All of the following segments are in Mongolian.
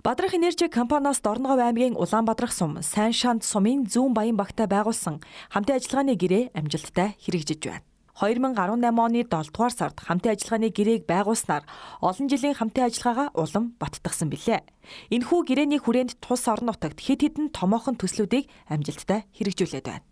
Бадрах Энержи компаниас Дорноговь аймгийн Улаанбаатарх сум, Сайн шанд сумын зүүн баян багтаа байгуулсан хамтын ажиллагааны гэрээ амжилттай хэрэгжиж байна. 2018 оны 7 дугаар сард хамтын ажиллагааны гэрээг байгуулснаар олон жилийн хамтын ажиллагаагаа улам баттгсан билээ. Энэхүү гэрээний хүрээнд тус орон нутагт хэд хэдэн томоохон төслүүдийг амжилттай хэрэгжүүлээд байна.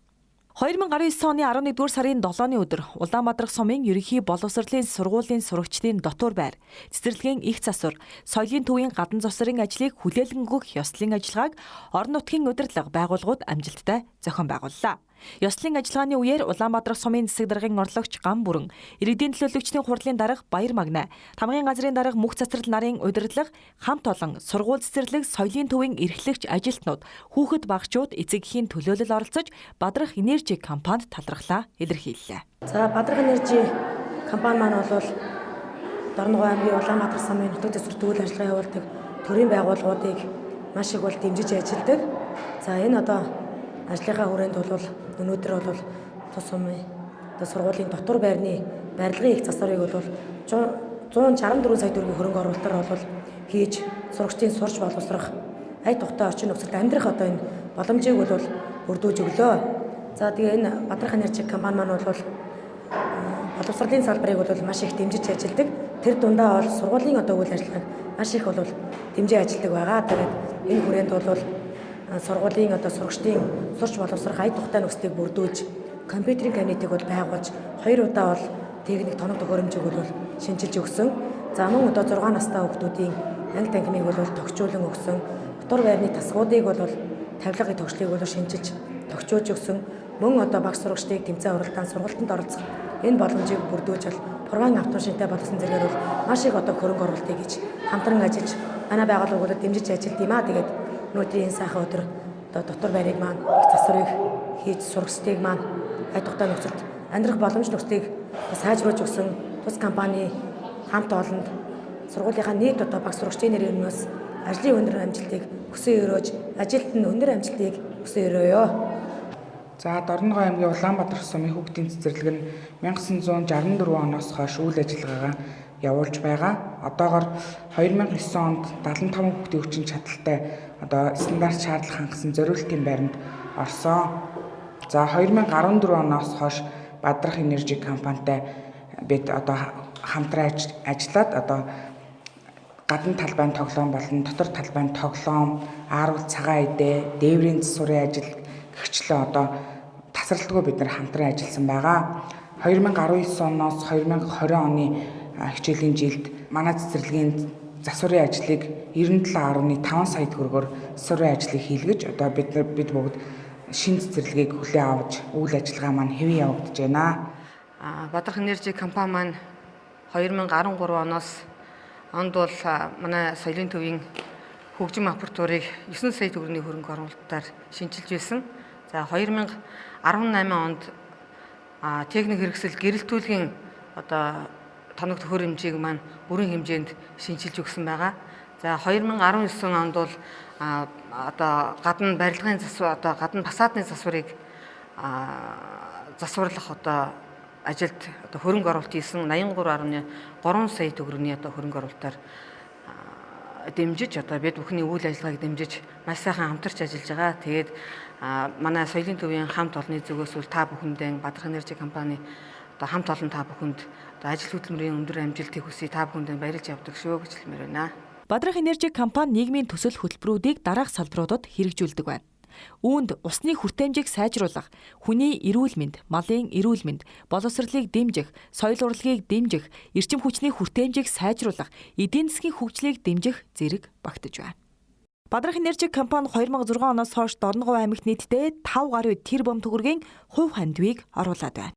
2019 оны 11-р сарын 7-ны өдөр Улаанбаатарх сумын ерөнхий боловсролын сургуулийн сурагчдын дотор байр, цэцэрлэгийн их засвар, соёлын төвийн гадна засварын ажлыг хүлээлгэн өгөх ёслолын ажиллагааг орон нутгийн удирдлага байгууллагууд амжилттай зохион байгууллаа. Ёслолын ажиллагааны үеэр Улаанбаатарх сумын засаг даргын орлогч Ган бүрэн, иргэдийн төлөөлөгчдийн хурлын дарга Баяр Магна, тамгын газрын дарга Мөх цацрал нарын удирдлага хамт олон сургууль цэцэрлэг соёлын төвийн эрхлэгч ажилтнууд, хүүхэд багчууд эцэгхийн төлөөлөл оролцож Бадрах Энержи компанид талархлаа илэрхийллээ. За Бадрах Энержи компани маань бол Дорноговь аймгийн Улаанбаатарх сумын нутаг дэвсгэр төвөл ажиллагаа явуулдаг төрийн байгууллагуудыг маш их дэмжиж ажилладаг. За энэ ажлынхаа хүрээнд бол өнөөдөр бол тус сумын сургуулийн дотор байрны барилгын их засварыг бол 164 сая төгрөгийн хөрөнгө оруулалтаар бол хийж сурагчдын сурч боловсрох, ая тухтай орчин нөхцөлд амьдрах энэ боломжийг бол бүрдүүлж өглөө. За тэгээ энэ Бадрах Энержи компани маань бол боловсролын салбарыг бол маш их дэмжиж ажилладаг. Тэр дундаа бол сургуулийн үйл ажиллагааг маш их бол дэмжиж ажилладаг байгаа. Тэгээд энэ хүрээнд бол сургуулийн сурагчдын сурч боловсрох ая тухтай нөхцөлийг бүрдүүлж, компьютерийн кабинетийг байгуулж, 2 удаа бол техник тоног төхөөрөмжийг бол шинжилж өгсөн. За мөн 6 настай хүүхдүүдийн англи танхимыг бол тогтчуулан өгсөн. Дотор байрны тасгуудыг бол тавилгын тогтчлыг бол шинжилж тогтчуулж өгсөн. Мөн багш сурагчдыг тэмцээн уралдаан сургалтанд оролцох энэ боломжийг бүрдүүлж програм автомашинтай болсон зэргээр бол маш их хөрөнгө оруулалтыг хийж хамтран ажиллаж манай байгууллага бол дэмжиж ажилладаг юм аа. Тэгээд өнөөдрийн сайхан өдөр дотор байрыг маань их засварыг хийж сурагчдыг маань ая тухтай нөхцөлд амьдрах боломж нөхцөлийг сайжруулж өгсөн тус компани хамт олонд сургуулийнхаа нийт багш сурагчдын нэрээс ажлын өндөр амжилтыг хүсэн өрөөж, ажилд нь өндөр амжилтыг хүсэн өрөөё. За Дорноговь аймгийн Улаанбаатарх сумын хүүхдийн цэцэрлэг нь 1964 оноос хойш үйл ажиллагаагаа явуулж байгаа. Одоогоор 2009 онд 75 хүүхдийн хүчин чадалтай стандарт шаардлага хангасан зориултын байранд орсон. За 2014 оноос хойш Бадрах Энержи компанитай бид хамтран ажиллаад гадна талбайн тоглоом болон дотор талбайн тоглоом, ааруул цагаан эдээ, дээврийн засварын ажил гэгчлээ тасралтгүй бид нар хамтран ажилласан байгаа. 2019 оноос 2020 оны хичээлийн жилд манай цэцэрлэгийн засварын ажлыг 97.5 сая төгрөгөөр засварын ажлыг хийлгэж бид бүгд шинэ цэцэрлэгийг хүлээн авч үйл ажиллагаа маань хэвэн явагдаж байна. Бадрах Энержи компани маань 2013 онд бол манай соёлын төвийн хөгжим аппаратурыг 9 сая төгрөгийн хөрөнгө оруулалтаар шинжилж байсан. За 2018 онд техник хэрэгсэл гэрэлтүүлгийн тоног төхөөрөмжийг маань бүрэн хэмжээнд шинжилж өгсөн байгаа. За 2019 онд бол гадна барилгын засвар гадна фасадны засварыг засварлах ажилд хөрөнгө оруулалт хийсэн 83.3 сая төгрөгийн хөрөнгө оруулалтаар дэмжиж бид бүхний үйл ажиллагааг дэмжиж маш сайхан хамтарч ажиллаж байгаа. Тэгээд манай соёлын төвийн хамт олонны зүгээс та бүхэндээ Бадрах Энержи компани хамт олон та бүхэнд ажил хөдөлмөрийн өндөр амжилтыг хүсье, та бүхэндээ баярлж явдаг шүү гэж хэлмээр байна. Бадрах Энержи компани нийгмийн төсөл хөтөлбөрүүдийг дараах салбаруудад хэрэгжүүлдэг байна. Үүнд усны хүртээмжийг сайжруулах, хүний эрүүл мэнд, малын эрүүл мэнд, боловсролыг дэмжих, соёл урлагийг дэмжих, эрчим хүчний хүртээмжийг сайжруулах, эдийн засгийн хөгжлийг дэмжих зэрэг багтаж байна. Бадрах Энержи компани 2006 оноос хойш Дорноговь аймагт нийтдээ 5 гаруй тэрбум төгрөгийн хувь хандивыг оруулаад байна.